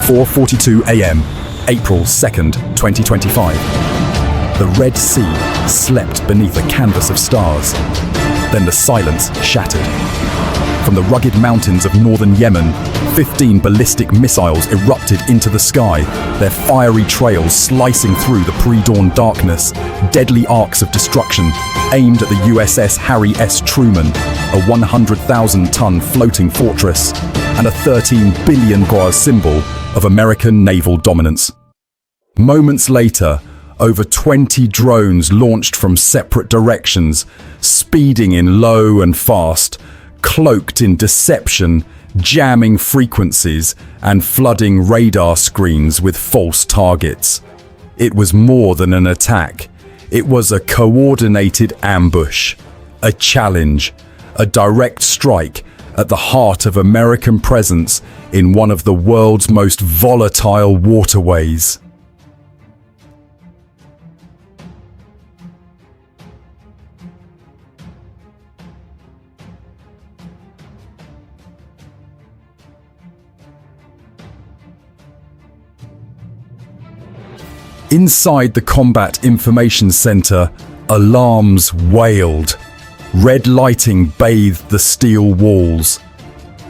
4:42 a.m., April 2nd, 2025. The Red Sea slept beneath a canvas of stars. Then the silence shattered. From the rugged mountains of northern Yemen, 15 ballistic missiles erupted into the sky, their fiery trails slicing through the pre-dawn darkness, deadly arcs of destruction aimed at the USS Harry S. Truman, a 100,000-ton floating fortress, and a 13 billion symbol of American naval dominance. Moments later, over 20 drones launched from separate directions, speeding in low and fast, cloaked in deception, jamming frequencies and flooding radar screens with false targets. It was more than an attack. It was a coordinated ambush, a challenge, a direct strike at the heart of American presence in one of the world's most volatile waterways. Inside the Combat Information Center, alarms wailed. Red lighting bathed the steel walls.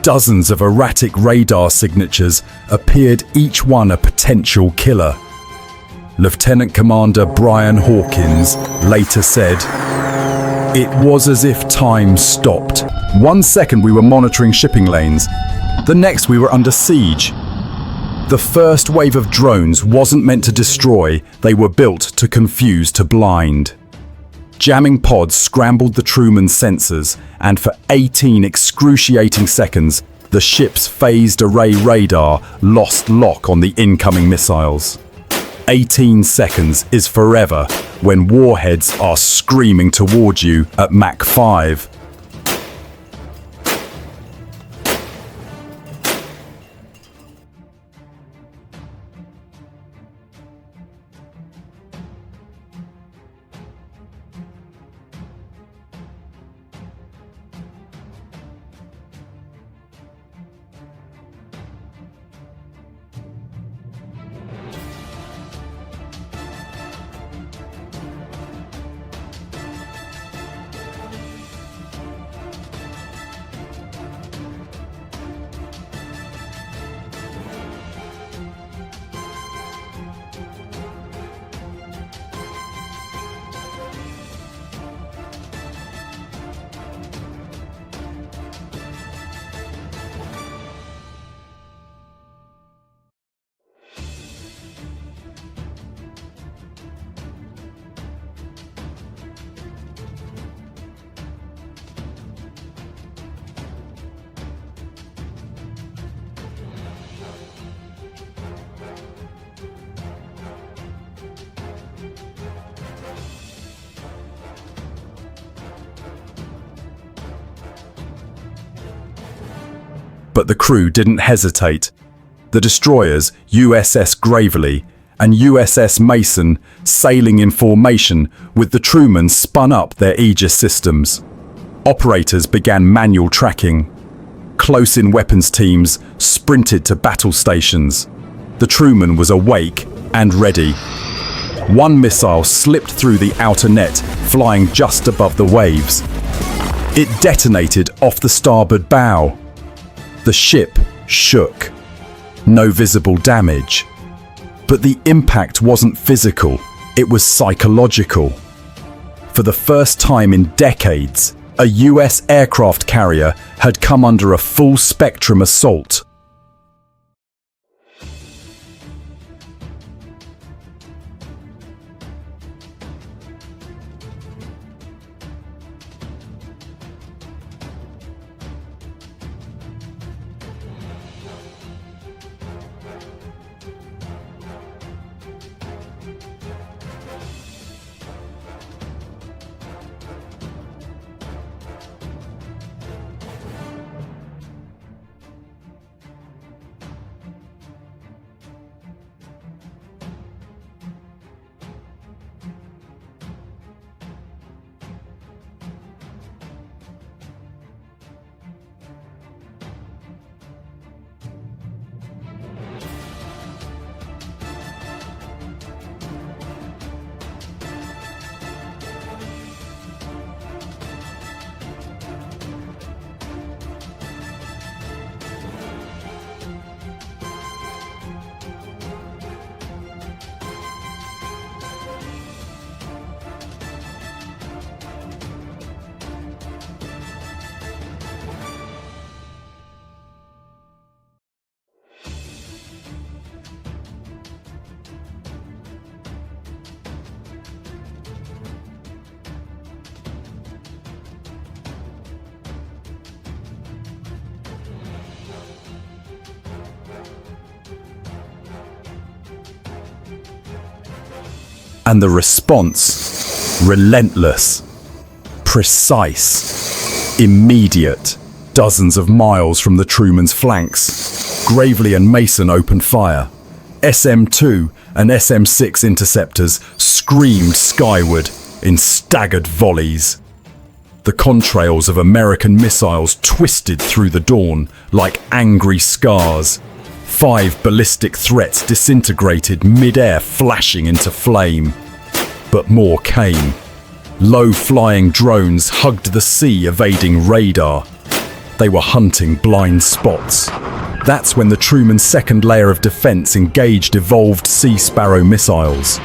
Dozens of erratic radar signatures appeared, each one a potential killer. Lieutenant Commander Brian Hawkins later said, "It was as if time stopped. 1 second we were monitoring shipping lanes. The next we were under siege." The first wave of drones wasn't meant to destroy, they were built to confuse, to blind. Jamming pods scrambled the Truman sensors, and for 18 excruciating seconds, the ship's phased array radar lost lock on the incoming missiles. 18 seconds is forever when warheads are screaming toward you at Mach 5. But the crew didn't hesitate. The destroyers USS Gravely and USS Mason, sailing in formation with the Truman, spun up their Aegis systems. Operators began manual tracking. Close-in weapons teams sprinted to battle stations. The Truman was awake and ready. One missile slipped through the outer net, flying just above the waves. It detonated off the starboard bow. The ship shook. No visible damage. But the impact wasn't physical, it was psychological. For the first time in decades, a US aircraft carrier had come under a full-spectrum assault. And the response? Relentless, precise, immediate. Dozens of miles from the Truman's flanks, Gravely and Mason opened fire. SM-2 and SM-6 interceptors screamed skyward in staggered volleys. The contrails of American missiles twisted through the dawn like angry scars. 5 ballistic threats disintegrated mid-air, flashing into flame. But more came. Low-flying drones hugged the sea, evading radar. They were hunting blind spots. That's when the Truman's second layer of defense engaged evolved Sea Sparrow missiles.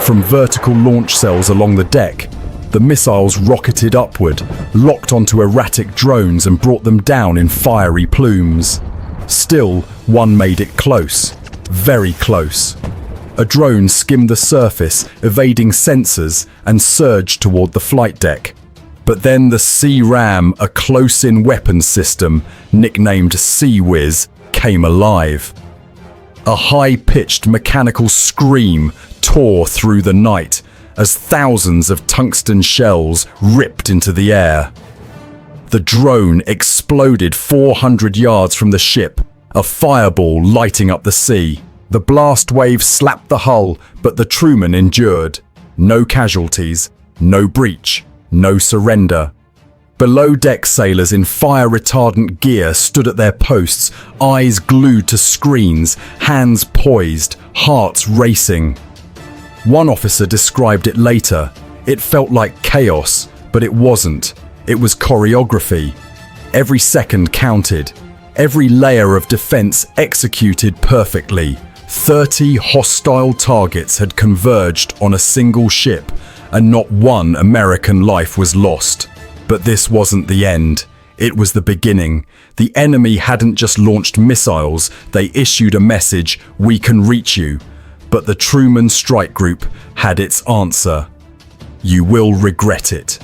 From vertical launch cells along the deck, the missiles rocketed upward, locked onto erratic drones and brought them down in fiery plumes. Still, one made it close. Very close. A drone skimmed the surface, evading sensors, and surged toward the flight deck. But then the Sea Ram, a close-in weapons system, nicknamed Sea Whiz, came alive. A high-pitched mechanical scream tore through the night as thousands of tungsten shells ripped into the air. The drone exploded 400 yards from the ship, a fireball lighting up the sea. The blast wave slapped the hull, but the Truman endured. No casualties, no breach, no surrender. Below-deck sailors in fire-retardant gear stood at their posts, eyes glued to screens, hands poised, hearts racing. One officer described it later. It felt like chaos, but it wasn't. It was choreography. Every second counted. Every layer of defense executed perfectly. 30 hostile targets had converged on a single ship, and not one American life was lost. But this wasn't the end. It was the beginning. The enemy hadn't just launched missiles, they issued a message, "We can reach you." But the Truman Strike Group had its answer. "You will regret it."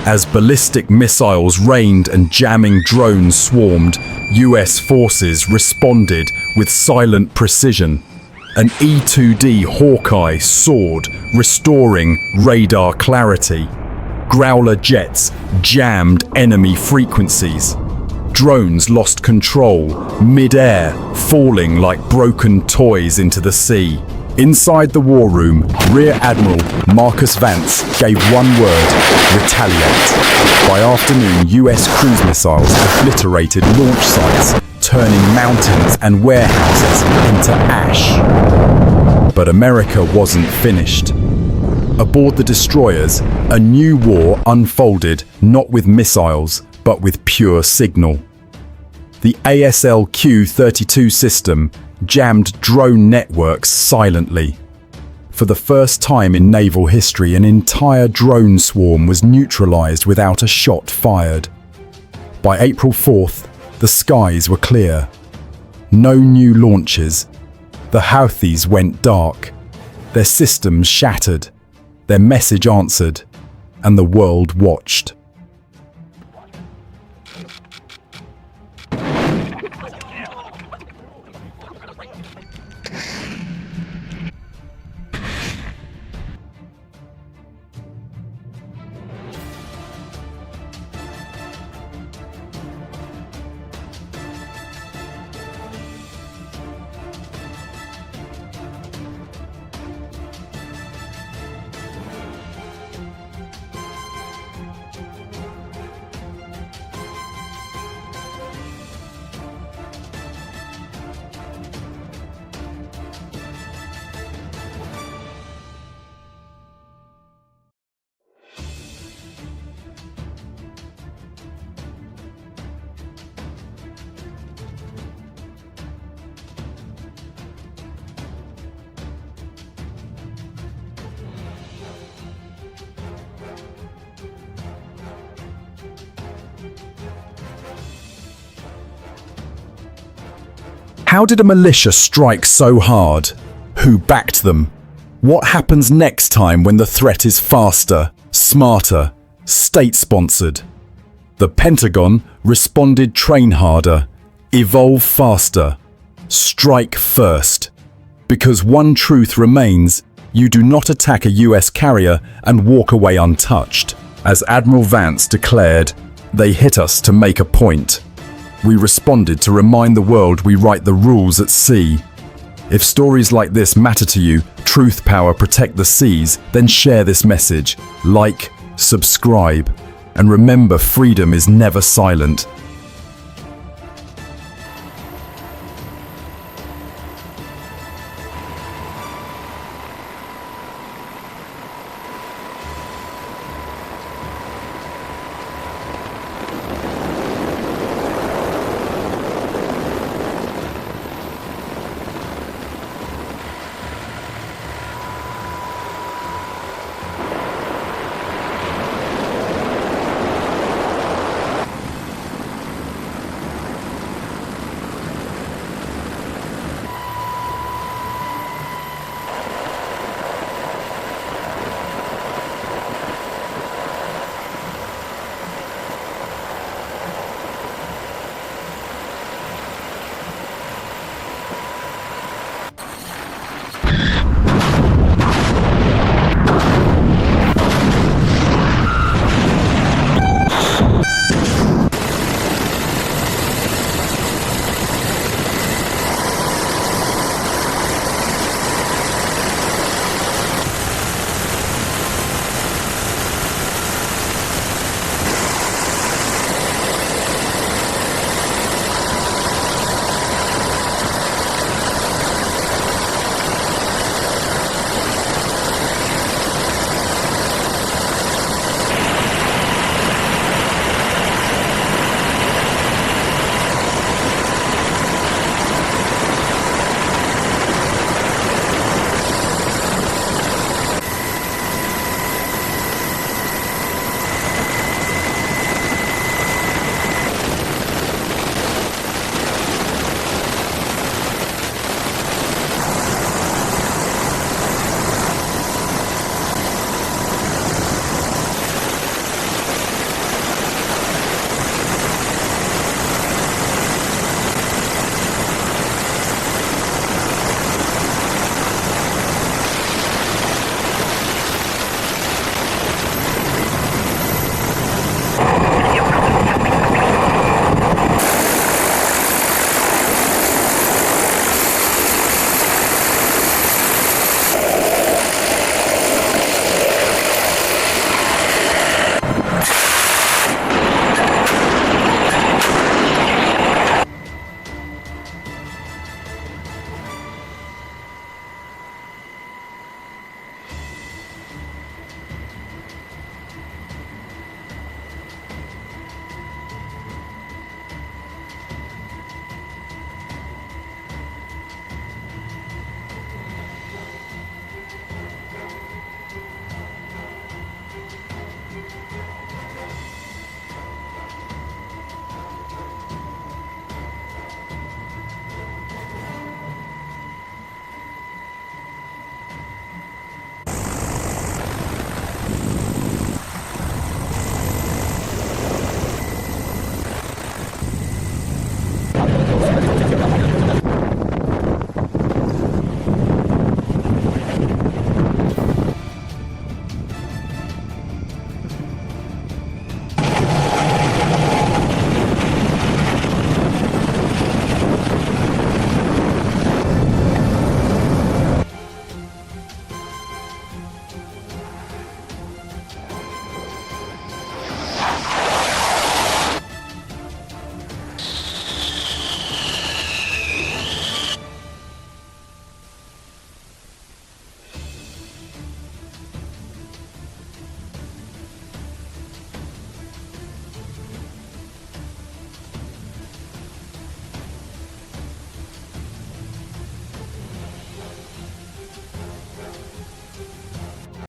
As ballistic missiles rained and jamming drones swarmed, US forces responded with silent precision. An E-2D Hawkeye soared, restoring radar clarity. Growler jets jammed enemy frequencies. Drones lost control, mid-air, falling like broken toys into the sea. Inside the war room, Rear Admiral Marcus Vance gave one word: retaliate. By afternoon, US cruise missiles obliterated launch sites, turning mountains and warehouses into ash. But America wasn't finished. Aboard the destroyers, a new war unfolded, not with missiles, but with pure signal. The ASL-Q-32 system jammed drone networks silently. For the first time in naval history, an entire drone swarm was neutralized without a shot fired. By April 4th, the skies were clear. No new launches. The Houthis went dark. Their systems shattered. Their message answered, and the world watched. How did a militia strike so hard? Who backed them? What happens next time when the threat is faster, smarter, state-sponsored? The Pentagon responded: train harder, evolve faster, strike first. Because one truth remains: you do not attack a US carrier and walk away untouched. As Admiral Vance declared, they hit us to make a point. We responded to remind the world we write the rules at sea. If stories like this matter to you, truth, power, protect the seas, then share this message, like, subscribe, and remember, freedom is never silent.